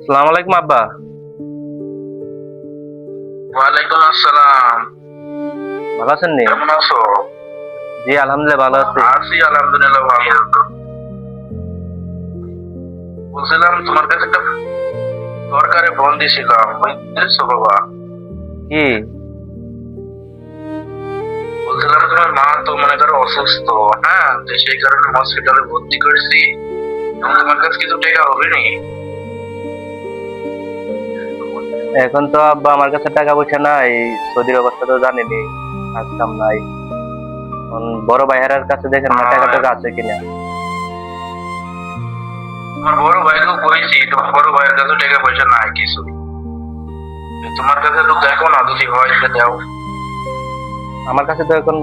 আসসালামু আলাইকুম আব্বা। ওয়ালাইকুম আসসালাম। ভালো আছেন নি? কেমন আছো? জি আলহামদুলিল্লাহ ভালো আছি। আছি আলহামদুলিল্লাহ ভালো। বলছিলাম তোমার কাছে একটা দরকারে ফোন দিয়েছিলাম, বুঝছো বাবা? কি? বলছিলাম তোমার মা তো মনে করো অসুস্থ, হ্যাঁ, তো সেই কারণে হসপিটালে ভর্তি করেছি। এখন তোমার কাছে কিছু টাকা হবে নি? এখন তো আব্বা আমার কাছে টাকা পয়সা নাই, সৌদির অবস্থা তো জানেনি, কাজ কাম নাই। এখন বড় ভাইয়ার কাছে দেখেন না টাকা টাকা আছে কিনা। তোমার বড় ভাইকেও কইছি, তোমার বড় ভাইয়ের কাছে টাকা পয়সা নাই কিছু। তোমার কাছে তো দেখো না, যদি হয় সে দাও। আমার কাছে তো এখন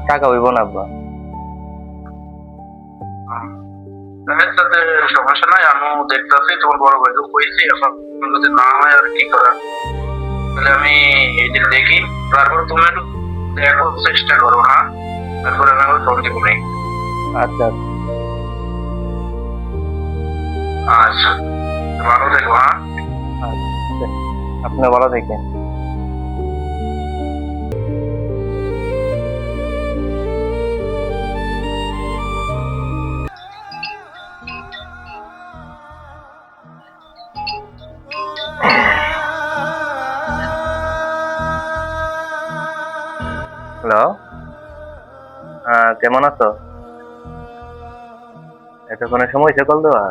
টাকা হইব না আব্বা। তাদের সাথে সমস্যা নাই, আমিও দেখতেছি, তোমার বড় ভাইকেও কইছি। এখন যদি না হয় আর কি করা, তাহলে আমি এই দিন দেখি। তারপর তুমি একটু দেখো, চেষ্টা করো, হ্যাঁ? তারপরে আমি আবার ফোন দিব নি। আচ্ছা আচ্ছা, ভালো থেকো, হ্যাঁ? আচ্ছা, আপনি ভালো থাকেন। হ্যালো, কেমন আছো? এতক্ষণের সময় হয়েছে কল দেওয়া?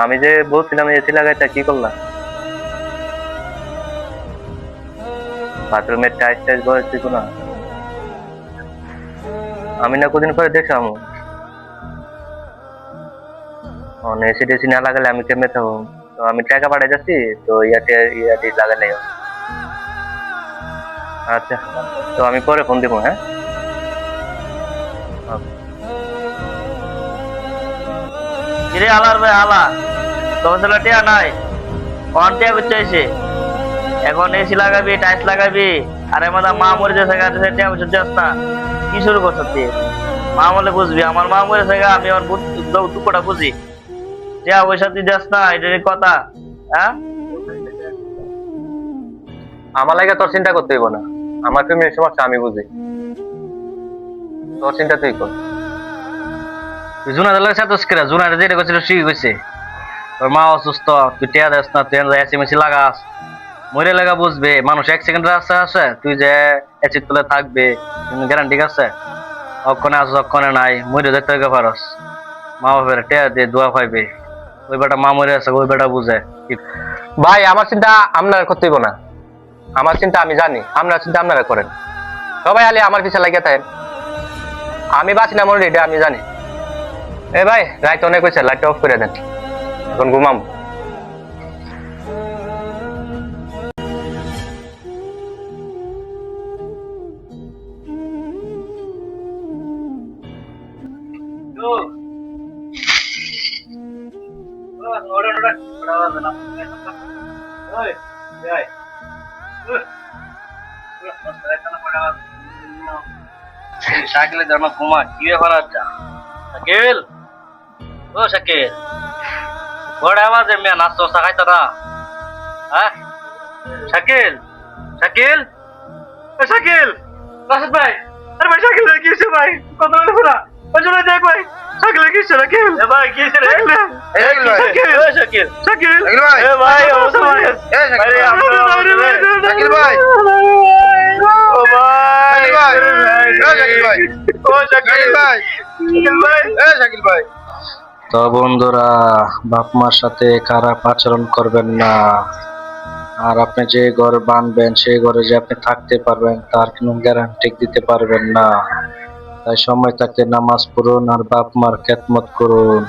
আমি যে বলছিলাম এসি লাগাইতে কি করলাম? বাথরুমের টাইস টাইস বসেছি না? আমি না কদিন পরে দেখলাম এসি টেসি না লাগালে আমি কেমনে থাকবো? তো আমি টাকা পাঠাই যাচ্ছি, তো ইয়াতে লাগালে। আচ্ছা, তো আমি পরে ফোন দিব, হ্যাঁ? কিরে আলার ভাই আলা, তোমার ছেলে টিয়া নাই? কন টিয়া বুঝছে? এখন এসি লাগাবি, টাইলস লাগাবি, আর এর মধ্যে মা মরে যাচ্ছে, টিয়া বুঝতে যাস না? কি শুরু করছো তুই? মা মলে বুঝবি, আমার মা মরে যাচ্ছে, আমি আমার দুঃখটা বুঝি। টিয়া পয়সা তুই যাস না, এটার কথা, হ্যাঁ? আমার লাগে তোর চিন্তা করতে হইব না, আমার ফ্যামিলির সমস্যা আমি বুঝি, তোর চিন্তা তুই কর। তুই জুনাদের লাগে সাতস কেরা? জুনাদের যেটা করছিল ঠিক হয়েছে। তোর মা অসুস্থ, তুই টিয়া দেস না, তুই এসিমেসি লাগাস, মরে লাগা বুঝবে মানুষ। এক সেকেন্ড রাস্তা আছে, তুই যে এসির তলে থাকবে গ্যারান্টি আছে? অক্ষণে আসো অক্ষণে নাই, মরে দেখতে পারস। মা বাপের টিয়া দিয়ে দোয়া পাইবে। ওই বেটা মা মরে আছে, ওই বেটা বুঝে। ভাই আমার চিন্তা আপনারা করতে হইব না, আমার চিন্তা আমি জানি, আপনার চিন্তা আপনারা করেন। সবাই আলে আমার পিছনে লাগিয়ে থাকেন, আমি বাঁচি না মনে এটা আমি জানি। এ ভাই, রাইত অনেক হয়েছে, লাইটটা অফ করে দেন, এখন ঘুমাবো। শাকিলের জন্য ঘুমা কি ব্যাপার? আচ্ছা শাকিল, ও শাকিল, বড় আওয়াজে মেয়ে নাচতো শাখাই তারা, হ্যাঁ? শাকিল, শাকিল, ও শাকিল, রাশেদ ভাই, আরে ভাই শাকিল কি হয়েছে ভাই? কত বলে না ওই জন্য দেখ ভাই, শাকিল কি হয়েছে? শাকিল এ ভাই কি হয়েছে রে? শাকিল, ও শাকিল, শাকিল এ ভাই, ও ভাই, এ শাকিল ভাই, শাকিল ভাই, ও ভাই, শাকিল ভাই, ও শাকিল ভাই, শাকিল ভাই, এ শাকিল ভাই। তো বন্ধুরা, বাপ মার সাথে খারাপ আচরণ করবেন না। আর আপনি যে ঘর বানবেন, সেই ঘরে যে আপনি থাকতে পারবেন তার কোনো গ্যারান্টি দিতে পারবেন না। তাই সময় থাকতে নামাজ পড়ুন আর বাপ মার খেদমত করুন।